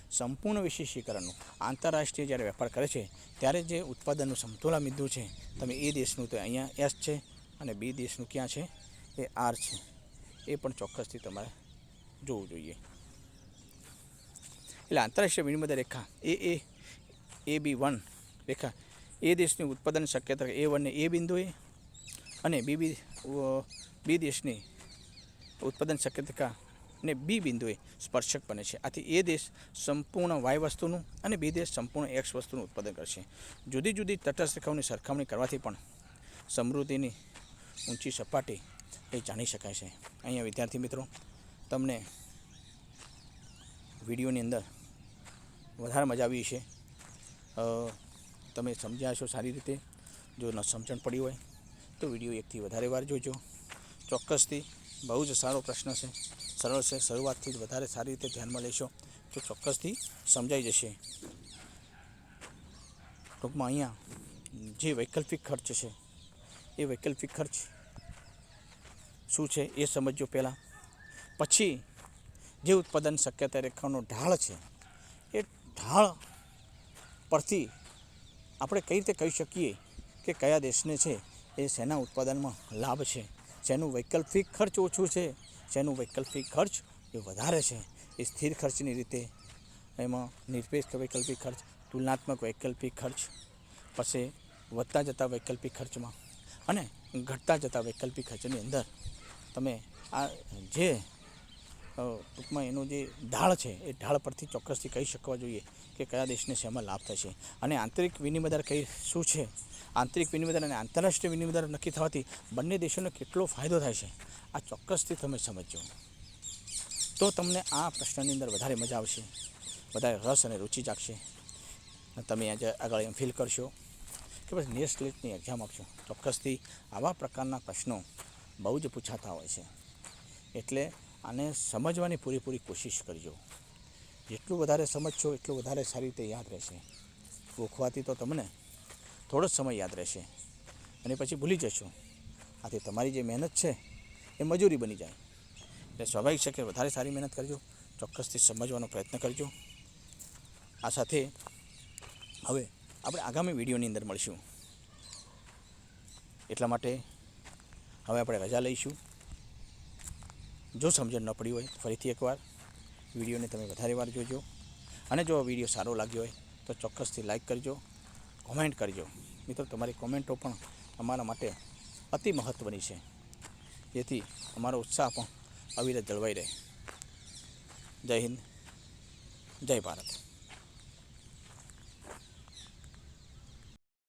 S1: સંપૂર્ણ વિશેષીકરણનું આંતરરાષ્ટ્રીય જ્યારે વેપાર કરે છે ત્યારે જે ઉત્પાદનનું સમતુલા બિંદુ છે, તમે એ દેશનું તો અહીંયા એસ છે અને બી દેશનું ક્યાં છે? એ આર છે. એ પણ ચોક્કસથી તમારે જોવું જોઈએ. એટલે આંતરરાષ્ટ્રીય વિનિમય રેખા AB1 રેખા એ દેશની ઉત્પાદન શક્યતા A1 ને એ બિંદુએ અને બી દેશની ઉત્પાદન શક્યતા ને બી બિંદુએ સ્પર્શક બને છે. આથી એ દેશ સંપૂર્ણ વાય વસ્તુનું અને બી દેશ સંપૂર્ણ એક્સ વસ્તુનું ઉત્પાદન કરશે. જુદી જુદી તટસ્થ રેખાઓની સરખામણી કરવાથી પણ સમૃદ્ધિની ઊંચી સપાટી એ જાણી શકાય છે. અહીંયા વિદ્યાર્થી મિત્રો તમને વિડીયોની અંદર વધારે મજા આવી છે, તમે સમજ્યા છો સારી રીતે. જો ન સમજણ પડી હોય તો વિડીયો એકથી વધારે વાર જોજો. ચોક્કસથી બહુ જ સારો પ્રશ્ન છે, સરળ છે, શરૂઆતથી જ વધારે સારી રીતે ધ્યાનમાં લેશો તો ચોક્કસથી સમજાઈ જશે. ટૂંકમાં અહીંયા જે વૈકલ્પિક ખર્ચ છે એ વૈકલ્પિક ખર્ચ શું છે એ સમજજો પહેલાં. પછી જે ઉત્પાદન શક્યતા રેખાનો ઢાળ છે એ ઢાળ પરથી આપણે કઈ રીતે કહી શકીએ કે કયા દેશને છે એ શેના ઉત્પાદનમાં લાભ છે, શેનું વૈકલ્પિક ખર્ચ ઓછું છે, શેનું વૈકલ્પિક ખર્ચ એ વધારે છે. એ સ્થિર ખર્ચની રીતે એમાં નિરપેક્ષ વૈકલ્પિક ખર્ચ, તુલનાત્મક વૈકલ્પિક ખર્ચ, પછી વધતા જતા વૈકલ્પિક ખર્ચમાં અને ઘટતા જતા વૈકલ્પિક ખર્ચની અંદર તમે આ જે ટૂંકમાં એનું જે ઢાળ છે એ ઢાળ પરથી ચોક્કસથી કહી શકવા જોઈએ કે કયા દેશને શેમાં લાભ થશે. અને આંતરિક વિનિમય દર કઈ શું છે, આંતરિક વિનિમય દર અને આંતરરાષ્ટ્રીય વિનિમય દર નક્કી થવાથી બંને દેશોને કેટલો ફાયદો થાય છે આ ચોક્કસથી તમે સમજજો. તો તમને આ પ્રશ્નની અંદર વધારે મજા આવશે, વધારે રસ અને રુચિ જાગશે. તમે આજે આગળ એમ ફીલ કરશો કે પછી નેક્સ્ટ સ્ટેટની એક્ઝામ આપશો. ચોક્કસથી આવા પ્રકારના પ્રશ્નો બહુ જ પૂછાતા હોય છે. એટલે આને સમજવાની પૂરેપૂરી કોશિશ કરજો. જેટલું વધારે સમજશો એટલું વધારે સારી રીતે યાદ રહેશે. ગોખવાથી તો તમને થોડો જ સમય યાદ રહેશે અને પછી ભૂલી જશો. આથી તમારી જે મહેનત છે એ મજૂરી બની જાય. એટલે સ્વાભાવિક છે કે વધારે સારી મહેનત કરજો, ચોક્કસથી સમજવાનો પ્રયત્ન કરજો. આ સાથે હવે આપણે આગામી વિડીયોની અંદર મળીશું. એટલા માટે હવે આપણે રજા લઈશું. જો સમજણ ન પડી હોય ફરીથી એકવાર વિડીયોને તમે વધારે વાર જોજો અને જો આ વિડીયો સારો લાગ્યો હોય તો ચોક્કસથી લાઈક કરજો, કોમેન્ટ કરજો. મિત્રો, તમારી કોમેન્ટો પણ અમારા માટે અતિ મહત્ત્વની છે, જેથી અમારો ઉત્સાહ પણ અવિરત જળવાઈ રહે. જય હિન્દ, જય ભારત.